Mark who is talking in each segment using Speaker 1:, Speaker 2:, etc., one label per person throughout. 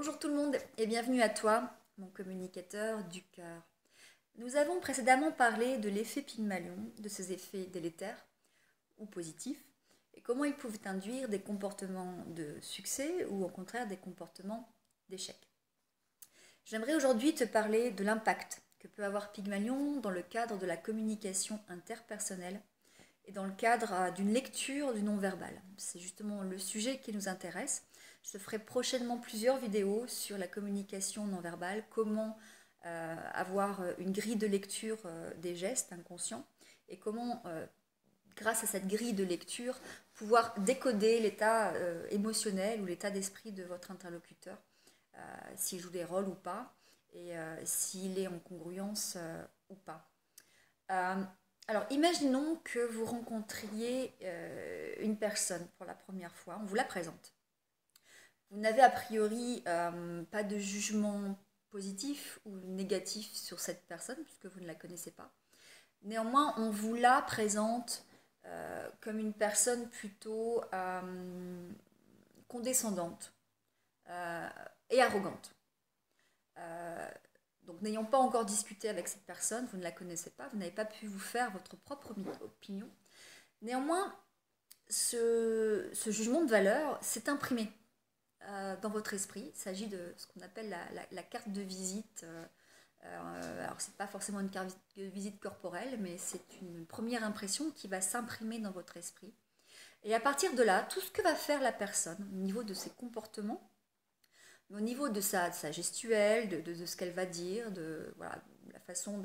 Speaker 1: Bonjour tout le monde et bienvenue à toi, mon communicateur du cœur. Nous avons précédemment parlé de l'effet Pygmalion, de ses effets délétères ou positifs, et comment ils pouvaient induire des comportements de succès ou au contraire des comportements d'échec. J'aimerais aujourd'hui te parler de l'impact que peut avoir Pygmalion dans le cadre de la communication interpersonnelle et dans le cadre d'une lecture du non-verbal. C'est justement le sujet qui nous intéresse. Je ferai prochainement plusieurs vidéos sur la communication non-verbale, comment avoir une grille de lecture des gestes inconscients et comment, grâce à cette grille de lecture, pouvoir décoder l'état émotionnel ou l'état d'esprit de votre interlocuteur, s'il joue des rôles ou pas, et s'il est en congruence ou pas. Alors, imaginons que vous rencontriez une personne pour la première fois, on vous la présente. Vous n'avez a priori pas de jugement positif ou négatif sur cette personne, puisque vous ne la connaissez pas. Néanmoins, on vous la présente comme une personne plutôt condescendante et arrogante. Donc n'ayant pas encore discuté avec cette personne, vous ne la connaissez pas, vous n'avez pas pu vous faire votre propre opinion. Néanmoins, ce jugement de valeur s'est imprimé dans votre esprit. Il s'agit de ce qu'on appelle la carte de visite. Alors ce n'est pas forcément une carte de visite corporelle, mais c'est une première impression qui va s'imprimer dans votre esprit. Et à partir de là, tout ce que va faire la personne au niveau de ses comportements, au niveau de sa gestuelle, de ce qu'elle va dire, de voilà, la façon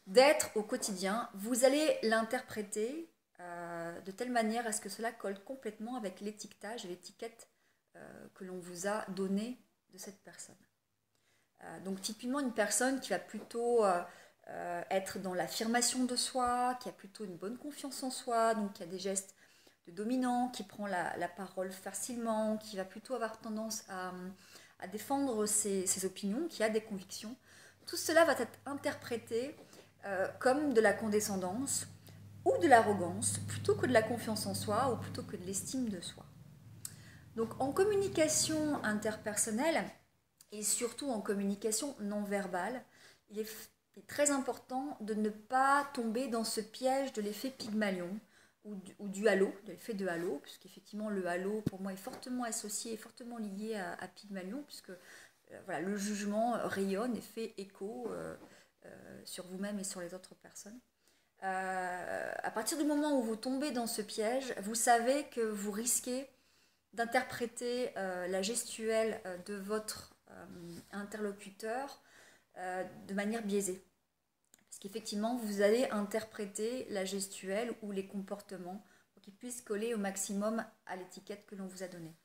Speaker 1: d'être au quotidien, vous allez l'interpréter de telle manière à ce que cela colle complètement avec l'étiquetage et l'étiquette que l'on vous a donnée de cette personne. Donc typiquement une personne qui va plutôt être dans l'affirmation de soi, qui a plutôt une bonne confiance en soi, donc qui a des gestes de dominant, qui prend la parole facilement, qui va plutôt avoir tendance à défendre ses opinions, qui a des convictions. Tout cela va être interprété comme de la condescendance ou de l'arrogance, plutôt que de la confiance en soi ou plutôt que de l'estime de soi. Donc en communication interpersonnelle et surtout en communication non verbale, il est très important de ne pas tomber dans ce piège de l'effet Pygmalion ou du halo, de l'effet de halo, puisqu'effectivement le halo pour moi est fortement associé et fortement lié à Pygmalion, puisque voilà, le jugement rayonne et fait écho sur vous-même et sur les autres personnes. À partir du moment où vous tombez dans ce piège, vous savez que vous risquez d'interpréter la gestuelle de votre interlocuteur de manière biaisée. Parce qu'effectivement, vous allez interpréter la gestuelle ou les comportements pour qu'ils puissent coller au maximum à l'étiquette que l'on vous a donnée.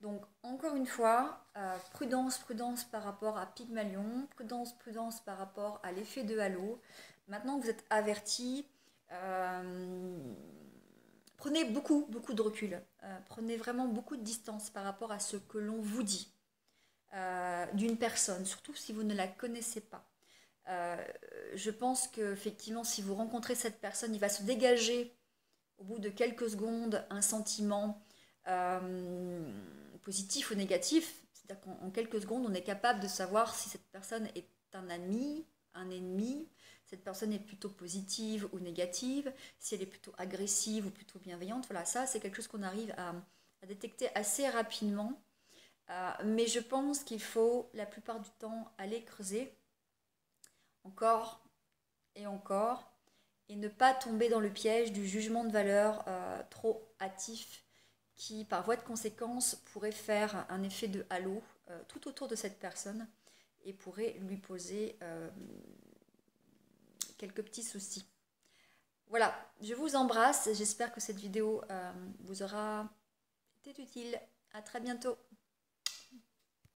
Speaker 1: Donc, encore une fois, prudence, prudence par rapport à Pygmalion, prudence, prudence par rapport à l'effet de halo. Maintenant que vous êtes avertis, prenez beaucoup, beaucoup de recul. Prenez vraiment beaucoup de distance par rapport à ce que l'on vous dit d'une personne, surtout si vous ne la connaissez pas. Je pense qu'effectivement, si vous rencontrez cette personne, il va se dégager au bout de quelques secondes un sentiment positif ou négatif. C'est-à-dire qu'en quelques secondes, on est capable de savoir si cette personne est un ami, un ennemi, cette personne est plutôt positive ou négative, si elle est plutôt agressive ou plutôt bienveillante. Voilà, ça, c'est quelque chose qu'on arrive à détecter assez rapidement. Mais je pense qu'il faut la plupart du temps aller creuser encore et encore et ne pas tomber dans le piège du jugement de valeur trop hâtif qui, par voie de conséquence, pourrait faire un effet de halo tout autour de cette personne et pourrait lui poser quelques petits soucis. Voilà, je vous embrasse, j'espère que cette vidéo vous aura été utile. À très bientôt.